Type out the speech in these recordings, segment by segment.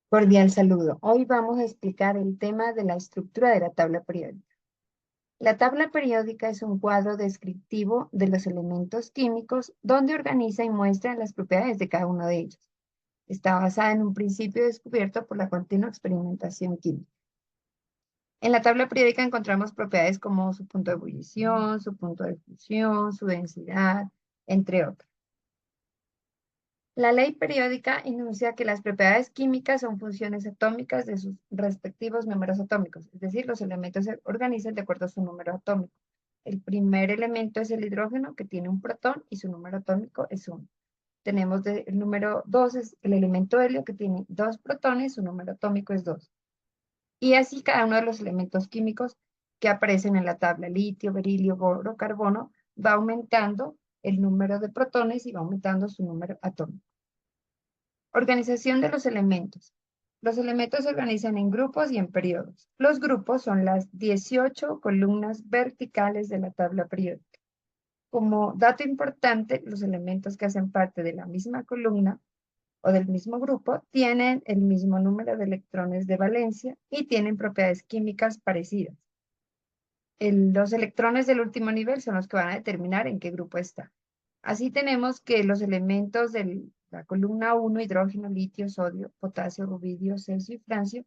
Cordial saludo. Hoy vamos a explicar el tema de la estructura de la tabla periódica. La tabla periódica es un cuadro descriptivo de los elementos químicos donde organiza y muestra las propiedades de cada uno de ellos. Está basada en un principio descubierto por la continua experimentación química. En la tabla periódica encontramos propiedades como su punto de ebullición, su punto de fusión, su densidad, entre otros. La ley periódica enuncia que las propiedades químicas son funciones atómicas de sus respectivos números atómicos, es decir, los elementos se organizan de acuerdo a su número atómico. El primer elemento es el hidrógeno, que tiene un protón y su número atómico es 1. Tenemos el número 2 es el elemento helio, que tiene 2 protones, su número atómico es 2. Y así cada uno de los elementos químicos que aparecen en la tabla, litio, berilio, boro, carbono, va aumentando el número de protones y va aumentando su número atómico. Organización de los elementos. Los elementos se organizan en grupos y en periodos. Los grupos son las 18 columnas verticales de la tabla periódica. Como dato importante, los elementos que hacen parte de la misma columna o del mismo grupo tienen el mismo número de electrones de valencia y tienen propiedades químicas parecidas. Los electrones del último nivel son los que van a determinar en qué grupo está. Así tenemos que los elementos de la columna 1, hidrógeno, litio, sodio, potasio, rubidio, cesio y francio,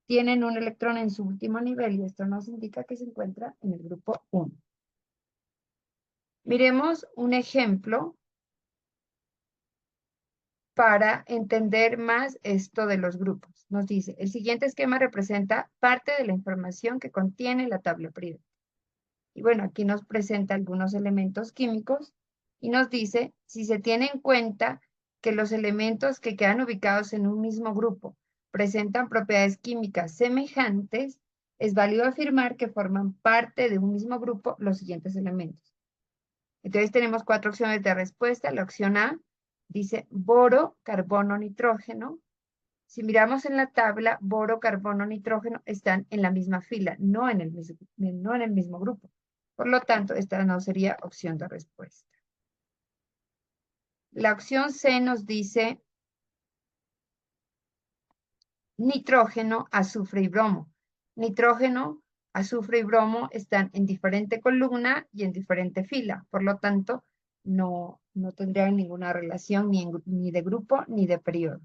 tienen un electrón en su último nivel y esto nos indica que se encuentra en el grupo 1. Miremos un ejemplo para entender más esto de los grupos. Nos dice, el siguiente esquema representa parte de la información que contiene la tabla periódica. Y bueno, aquí nos presenta algunos elementos químicos y nos dice si se tiene en cuenta que los elementos que quedan ubicados en un mismo grupo presentan propiedades químicas semejantes, es válido afirmar que forman parte de un mismo grupo los siguientes elementos. Entonces tenemos 4 opciones de respuesta. La opción A dice boro, carbono, nitrógeno. Si miramos en la tabla, boro, carbono, nitrógeno están en la misma fila, no en el mismo grupo. Por lo tanto, esta no sería opción de respuesta. La opción C nos dice nitrógeno, azufre y bromo. Nitrógeno, azufre y bromo están en diferente columna y en diferente fila. Por lo tanto, no tendrían ninguna relación ni de grupo ni de periodo.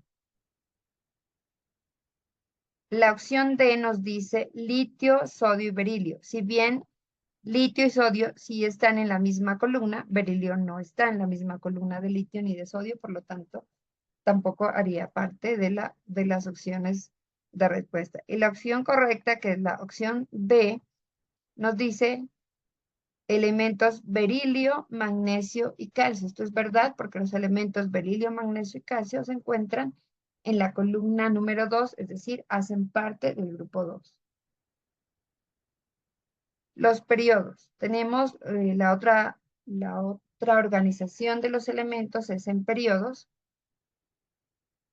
La opción D nos dice litio, sodio y berilio. Si bien litio y sodio sí están en la misma columna, berilio no está en la misma columna de litio ni de sodio, por lo tanto, tampoco haría parte de las opciones de respuesta. Y la opción correcta, que es la opción B, nos dice elementos berilio, magnesio y calcio. Esto es verdad porque los elementos berilio, magnesio y calcio se encuentran en la columna número 2, es decir, hacen parte del grupo 2. Los periodos. Tenemos la otra organización de los elementos es en periodos.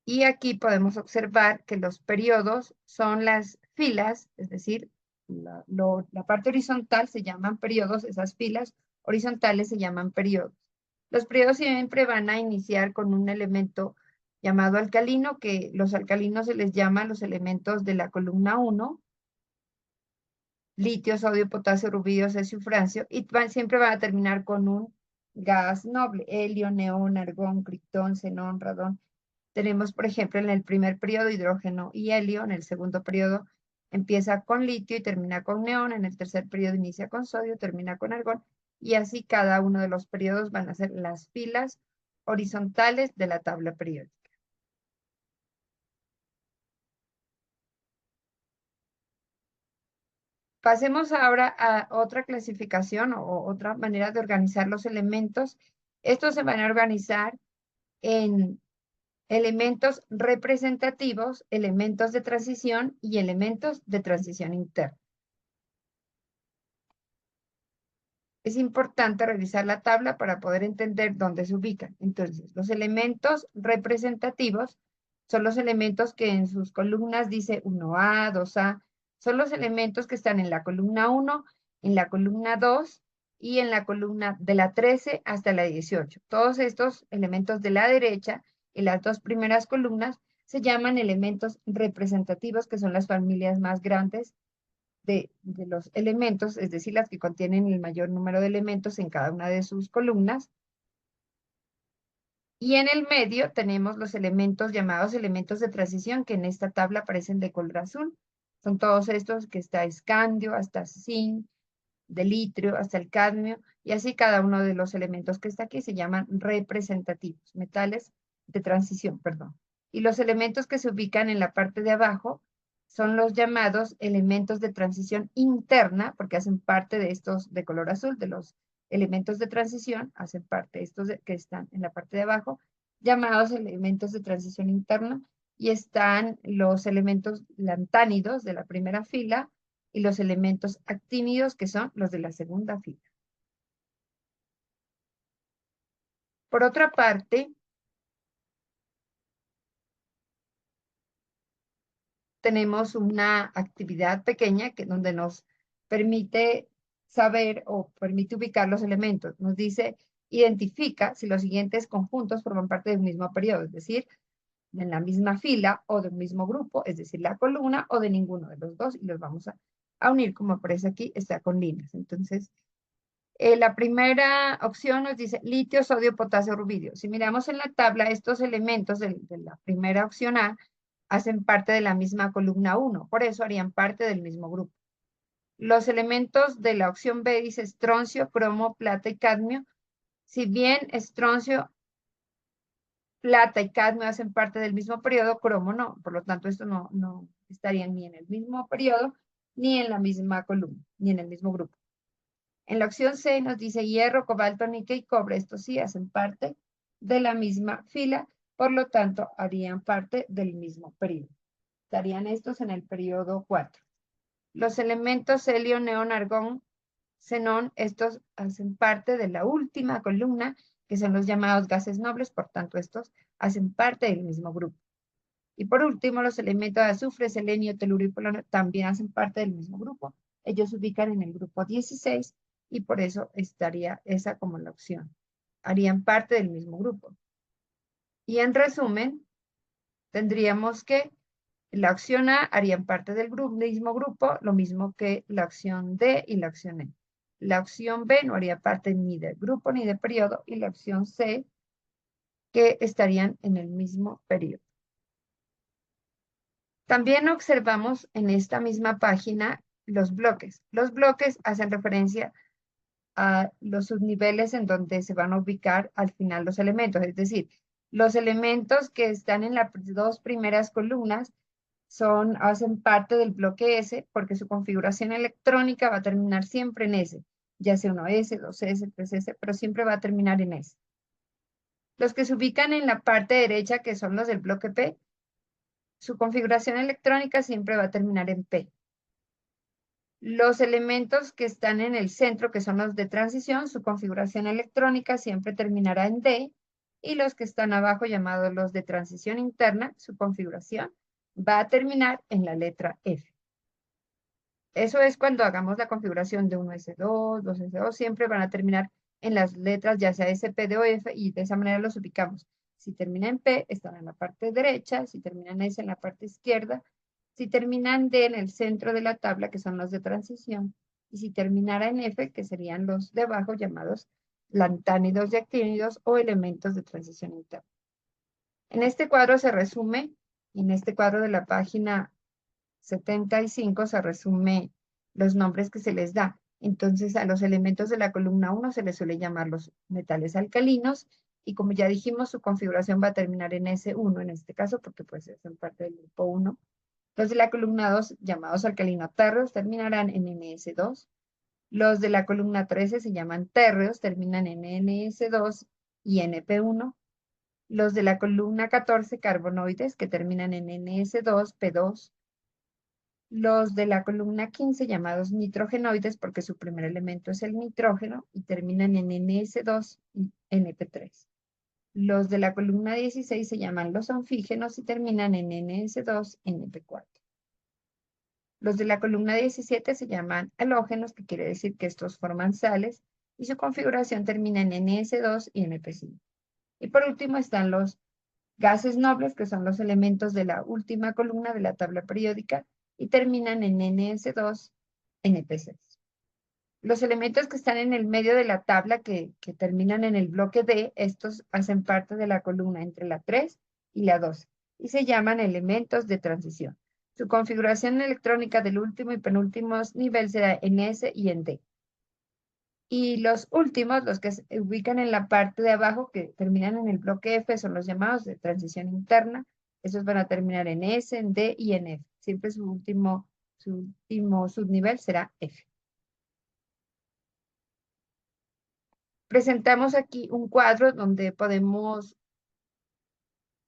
Y aquí podemos observar que los periodos son las filas, es decir, la parte horizontal se llaman periodos, esas filas horizontales se llaman periodos. Los periodos siempre van a iniciar con un elemento llamado alcalino, que los alcalinos se les llama los elementos de la columna 1, litio, sodio, potasio, rubidio, cesio y francio, y siempre van a terminar con un gas noble, helio, neón, argón, criptón, xenón, radón. Tenemos, por ejemplo, en el primer periodo hidrógeno y helio, en el segundo periodo empieza con litio y termina con neón, en el tercer periodo inicia con sodio, termina con argón, y así cada uno de los periodos van a ser las filas horizontales de la tabla periódica. Pasemos ahora a otra clasificación o otra manera de organizar los elementos. Estos se van a organizar en elementos representativos, elementos de transición y elementos de transición interna. Es importante revisar la tabla para poder entender dónde se ubican. Entonces, los elementos representativos son los elementos que en sus columnas dice 1A, 2A. Son los elementos que están en la columna 1, en la columna 2 y en la columna de la 13 hasta la 18. Todos estos elementos de la derecha, en las dos primeras columnas, se llaman elementos representativos, que son las familias más grandes de los elementos, es decir, las que contienen el mayor número de elementos en cada una de sus columnas. Y en el medio tenemos los elementos llamados elementos de transición, que en esta tabla aparecen de color azul. Son todos estos que está escandio, hasta zinc, de litrio, hasta el cadmio, y así cada uno de los elementos que está aquí se llaman representativos, metales de transición, perdón. Y los elementos que se ubican en la parte de abajo son los llamados elementos de transición interna, porque hacen parte de estos de color azul, de los elementos de transición, hacen parte de estos que están en la parte de abajo, llamados elementos de transición interna, y están los elementos lantánidos de la primera fila y los elementos actínidos, que son los de la segunda fila. Por otra parte, tenemos una actividad pequeña donde nos permite saber o permite ubicar los elementos. Nos dice, identifica si los siguientes conjuntos forman parte del mismo periodo, es decir, en la misma fila o del mismo grupo, es decir, la columna o de ninguno de los dos, y los vamos a unir, como aparece aquí, está con líneas. Entonces, la primera opción nos dice litio, sodio, potasio, rubidio. Si miramos en la tabla, estos elementos de la primera opción A hacen parte de la misma columna 1, por eso harían parte del mismo grupo. Los elementos de la opción B dice estroncio, cromo, plata y cadmio. Si bien estroncio, plata y cadmio hacen parte del mismo periodo, cromo no. Por lo tanto, esto no estarían ni en el mismo periodo, ni en la misma columna, ni en el mismo grupo. En la opción C nos dice hierro, cobalto, níquel y cobre. Estos sí hacen parte de la misma fila, por lo tanto, harían parte del mismo periodo. Estarían estos en el periodo 4. Los elementos helio, neón, argón, xenón, estos hacen parte de la última columna, que son los llamados gases nobles, por tanto, estos hacen parte del mismo grupo. Y por último, los elementos de azufre, selenio, teluro y polonio también hacen parte del mismo grupo. Ellos se ubican en el grupo 16 y por eso estaría esa como la opción. Harían parte del mismo grupo. Y en resumen, tendríamos que la opción A harían parte del mismo grupo, lo mismo que la opción D y la opción E. La opción B no haría parte ni del grupo ni de periodo, y la opción C, que estarían en el mismo periodo. También observamos en esta misma página los bloques. Los bloques hacen referencia a los subniveles en donde se van a ubicar al final los elementos. Es decir, los elementos que están en las dos primeras columnas hacen parte del bloque S, porque su configuración electrónica va a terminar siempre en S, ya sea 1S, 2S, 3S, pero siempre va a terminar en S. Los que se ubican en la parte derecha, que son los del bloque P, su configuración electrónica siempre va a terminar en P. Los elementos que están en el centro, que son los de transición, su configuración electrónica siempre terminará en D, y los que están abajo, llamados los de transición interna, su configuración va a terminar en la letra F. Eso es cuando hagamos la configuración de 1S2, 2S2, siempre van a terminar en las letras, ya sea S, P, D o F, y de esa manera los ubicamos. Si termina en P, están en la parte derecha, si termina en S, en la parte izquierda, si terminan D, en el centro de la tabla, que son los de transición, y si terminara en F, que serían los de abajo, llamados lantánidos y actínidos o elementos de transición interna. En este cuadro se resume, en este cuadro de la página 75 se resume los nombres que se les da. Entonces, a los elementos de la columna 1 se les suele llamar los metales alcalinos, y como ya dijimos, su configuración va a terminar en S1 en este caso, porque pues son parte del grupo 1. Los de la columna 2, llamados alcalino-térreos, terminarán en NS2. Los de la columna 13 se llaman térreos, terminan en NS2 y NP1. Los de la columna 14, carbonoides, que terminan en NS2, P2. Los de la columna 15, llamados nitrogenoides, porque su primer elemento es el nitrógeno, y terminan en NS2 y NP3. Los de la columna 16 se llaman los anfígenos y terminan en NS2, NP4. Los de la columna 17 se llaman halógenos, que quiere decir que estos forman sales, y su configuración termina en NS2 y NP5. Y por último están los Gases nobles, que son los elementos de la última columna de la tabla periódica, y terminan en NS2, NP6. Los elementos que están en el medio de la tabla, que terminan en el bloque D, estos hacen parte de la columna entre la 3 y la 12, y se llaman elementos de transición. Su configuración electrónica del último y penúltimo nivel será en S y en D. Y los últimos, los que se ubican en la parte de abajo, que terminan en el bloque F, son los llamados de transición interna. Esos van a terminar en S, en D y en F. Siempre su último subnivel será F. Presentamos aquí un cuadro donde podemos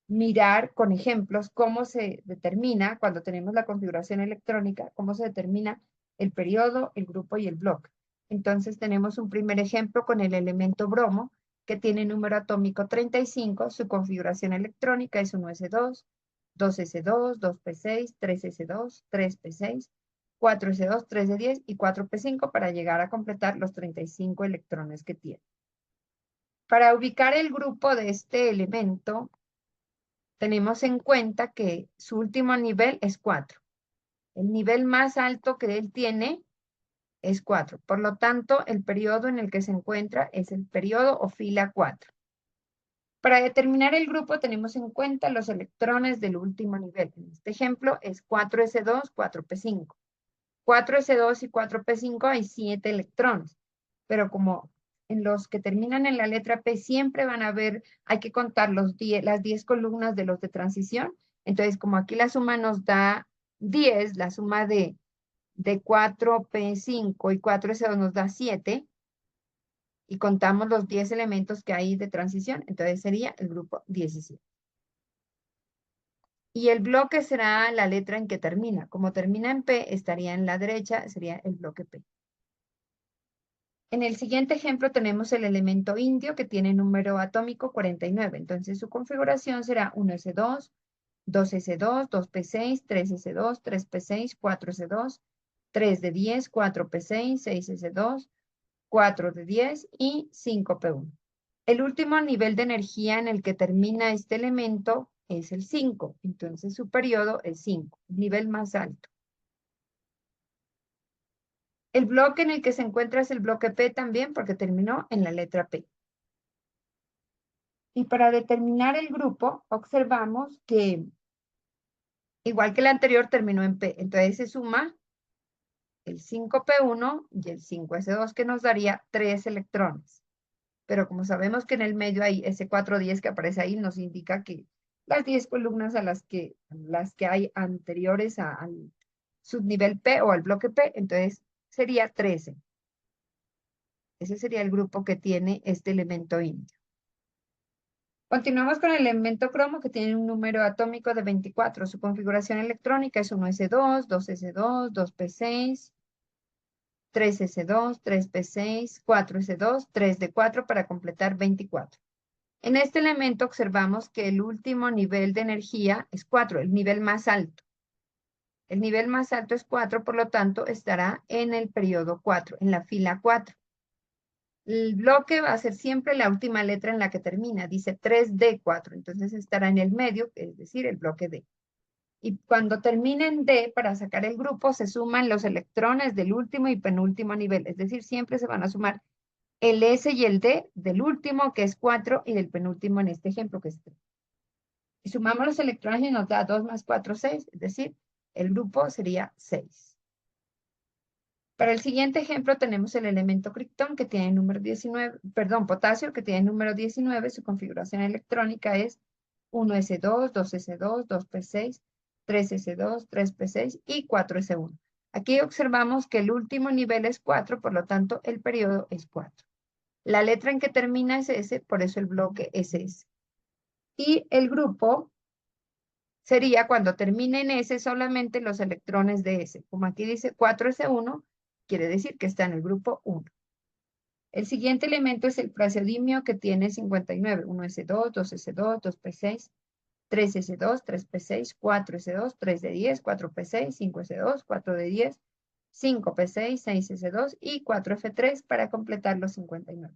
mirar con ejemplos cómo se determina, cuando tenemos la configuración electrónica, cómo se determina el periodo, el grupo y el bloque. Entonces tenemos un primer ejemplo con el elemento bromo, que tiene número atómico 35, su configuración electrónica es 1s2, 2s2, 2p6, 3s2, 3p6, 4s2, 3d10 y 4p5 para llegar a completar los 35 electrones que tiene. Para ubicar el grupo de este elemento, tenemos en cuenta que su último nivel es 4. El nivel más alto que él tiene es 4. Por lo tanto, el periodo en el que se encuentra es el periodo o fila 4. Para determinar el grupo tenemos en cuenta los electrones del último nivel. En este ejemplo es 4s2, 4p5. 4s2 y 4p5 hay 7 electrones, pero como en los que terminan en la letra P siempre van a haber, hay que contar las 10 columnas de los de transición. Entonces, como aquí la suma nos da 10, la suma de 4P5 y 4S2 nos da 7, y contamos los 10 elementos que hay de transición, entonces sería el grupo 17. Y el bloque será la letra en que termina. Como termina en P, estaría en la derecha, sería el bloque P. En el siguiente ejemplo tenemos el elemento indio que tiene número atómico 49. Entonces su configuración será 1s2, 2s2, 2p6, 3s2, 3p6, 4s2, 3d10, 4p6, 6s2, 4d10 y 5p1. El último nivel de energía en el que termina este elemento es el 5. Entonces su periodo es 5, el nivel más alto. El bloque en el que se encuentra es el bloque P también porque terminó en la letra P. Y para determinar el grupo, observamos que, igual que el anterior, terminó en P. Entonces se suma el 5p1 y el 5s2 que nos daría 3 electrones. Pero como sabemos que en el medio hay ese 410 que aparece ahí, nos indica que las 10 columnas a las que hay anteriores al subnivel P o al bloque P, entonces sería 13. Ese sería el grupo que tiene este elemento indio. Continuamos con el elemento cromo que tiene un número atómico de 24. Su configuración electrónica es 1s2, 2s2, 2p6, 3s2, 3p6, 4s2, 3d4 para completar 24. En este elemento observamos que el último nivel de energía es 4, el nivel más alto. El nivel más alto es 4, por lo tanto estará en el periodo 4, en la fila 4. El bloque va a ser siempre la última letra en la que termina, dice 3D4, entonces estará en el medio, es decir, el bloque D. Y cuando termine en D, para sacar el grupo, se suman los electrones del último y penúltimo nivel, es decir, siempre se van a sumar el S y el D del último, que es 4, y del penúltimo en este ejemplo, que es 3. Y sumamos los electrones y nos da 2 más 4, 6, es decir, el grupo sería 6. Para el siguiente ejemplo tenemos el elemento criptón que tiene número 19, perdón, potasio que tiene número 19, su configuración electrónica es 1s2, 2s2, 2p6, 3s2, 3p6 y 4s1. Aquí observamos que el último nivel es 4, por lo tanto el periodo es 4. La letra en que termina es S, por eso el bloque es S. Y el grupo sería cuando termine en S solamente los electrones de S. Como aquí dice 4s1, quiere decir que está en el grupo 1. El siguiente elemento es el praseodimio que tiene 59. 1s2, 2s2, 2p6, 3s2, 3p6, 4s2, 3d10, 4p6, 5s2, 4d10, 5p6, 6s2 y 4f3 para completar los 59.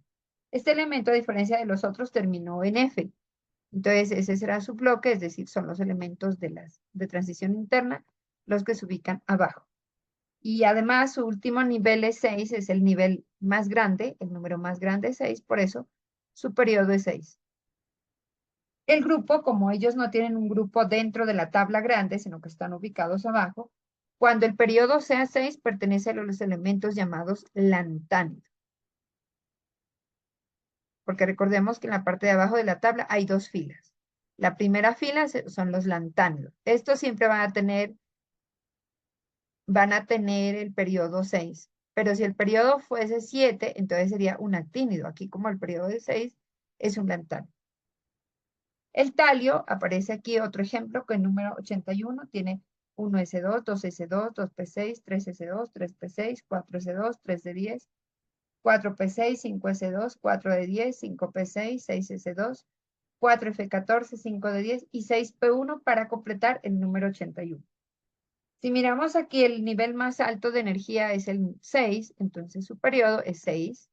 Este elemento, a diferencia de los otros, terminó en F. Entonces, ese será su bloque, es decir, son los elementos de transición interna los que se ubican abajo. Y además, su último nivel es 6, es el nivel más grande, el número más grande es 6, por eso su periodo es 6. El grupo, como ellos no tienen un grupo dentro de la tabla grande, sino que están ubicados abajo, cuando el periodo sea 6, pertenece a los elementos llamados lantánidos. Porque recordemos que en la parte de abajo de la tabla hay dos filas. La primera fila son los lantánidos. Estos siempre van a tener el periodo 6. Pero si el periodo fuese 7, entonces sería un actínido. Aquí como el periodo de 6 es un lantánido. El talio, aparece aquí otro ejemplo, que el número 81 tiene 1s2, 2s2, 2p6, 3s2, 3p6, 4s2, 3d10, 4p6, 5s2, 4d10, 5p6, 6s2, 4f14, 5d10 y 6p1 para completar el número 81. Si miramos aquí, el nivel más alto de energía es el 6, entonces su periodo es 6.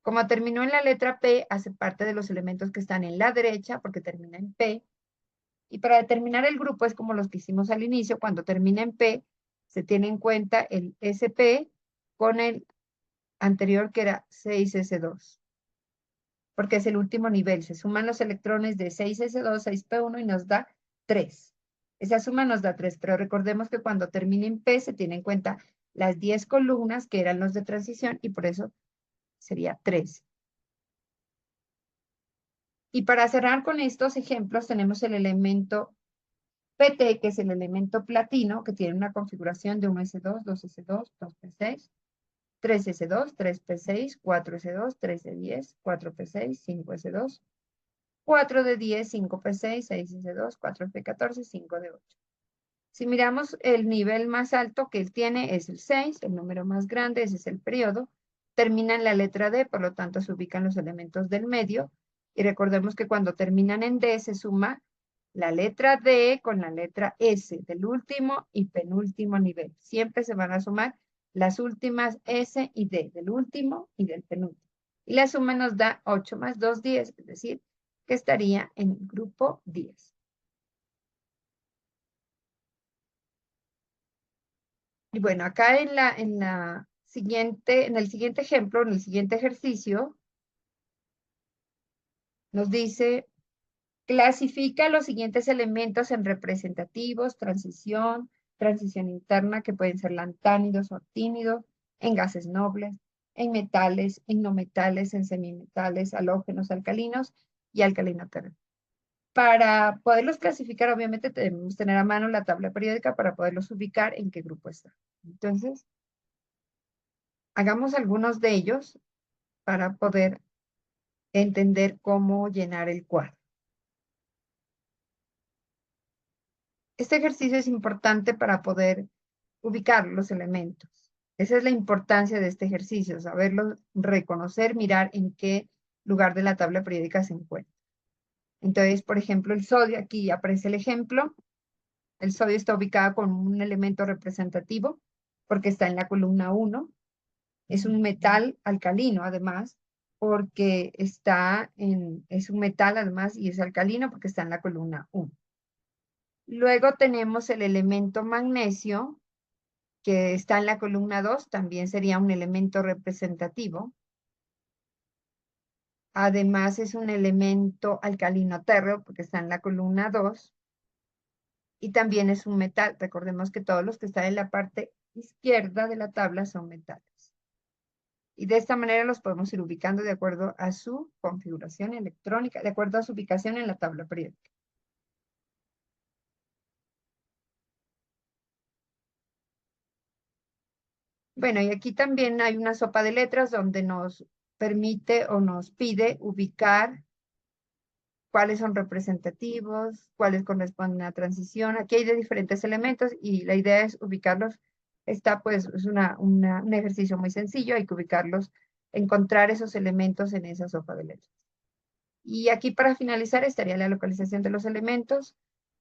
Como terminó en la letra P, hace parte de los elementos que están en la derecha, porque termina en P. Y para determinar el grupo es como los que hicimos al inicio, cuando termina en P, se tiene en cuenta el SP con el anterior que era 6s2, porque es el último nivel. Se suman los electrones de 6s2, 6p1 y nos da 3. Esa suma nos da 3, pero recordemos que cuando termine en P se tiene en cuenta las 10 columnas que eran los de transición y por eso sería 3. Y para cerrar con estos ejemplos tenemos el elemento PT, que es el elemento platino, que tiene una configuración de 1s2, 2s2, 2p6, 3s2, 3p6, 4s2, 3d10, 4p6, 5s2, 4d10, 5p6, 6s2, 4f14, 5d8. Si miramos el nivel más alto que él tiene es el 6, el número más grande, ese es el periodo, termina en la letra D, por lo tanto se ubican los elementos del medio, y recordemos que cuando terminan en D se suma la letra D con la letra S del último y penúltimo nivel. Siempre se van a sumar las últimas S y D, del último y del penúltimo. Y la suma nos da 8 más 2, 10, es decir, que estaría en el grupo 10. Y bueno, acá en el siguiente ejemplo, en el siguiente ejercicio, nos dice, clasifica los siguientes elementos en representativos, transición interna, que pueden ser lantánidos o actínidos, en gases nobles, en metales, en no metales, en semimetales, halógenos, alcalinos y alcalino terreno. Para poderlos clasificar, obviamente, debemos tener a mano la tabla periódica para poderlos ubicar en qué grupo está. Entonces, hagamos algunos de ellos para poder entender cómo llenar el cuadro. Este ejercicio es importante para poder ubicar los elementos. Esa es la importancia de este ejercicio, saberlo reconocer, mirar en qué lugar de la tabla periódica se encuentra. Entonces, por ejemplo, el sodio, aquí aparece el ejemplo. El sodio está ubicado con un elemento representativo porque está en la columna 1. Es un metal alcalino, además, porque es un metal, además, y es alcalino porque está en la columna 1. Luego tenemos el elemento magnesio, que está en la columna 2, también sería un elemento representativo. Además, es un elemento alcalino térreo, porque está en la columna 2. Y también es un metal. Recordemos que todos los que están en la parte izquierda de la tabla son metales. Y de esta manera los podemos ir ubicando de acuerdo a su configuración electrónica, de acuerdo a su ubicación en la tabla periódica. Bueno, y aquí también hay una sopa de letras donde nos permite o nos pide ubicar cuáles son representativos, cuáles corresponden a transición. Aquí hay de diferentes elementos y la idea es ubicarlos. Pues, es un ejercicio muy sencillo, hay que ubicarlos, encontrar esos elementos en esa sopa de letras. Y aquí para finalizar estaría la localización de los elementos,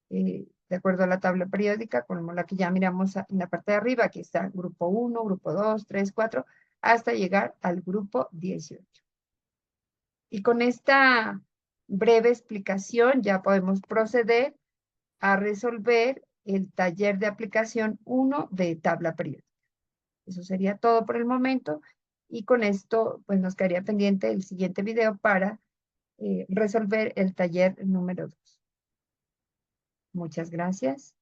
de acuerdo a la tabla periódica, como la que ya miramos en la parte de arriba. Aquí está grupo 1, grupo 2, 3, 4, hasta llegar al grupo 18. Y con esta breve explicación, ya podemos proceder a resolver el taller de aplicación 1 de tabla periódica. Eso sería todo por el momento y con esto pues nos quedaría pendiente el siguiente video para resolver el taller número 2. Muchas gracias.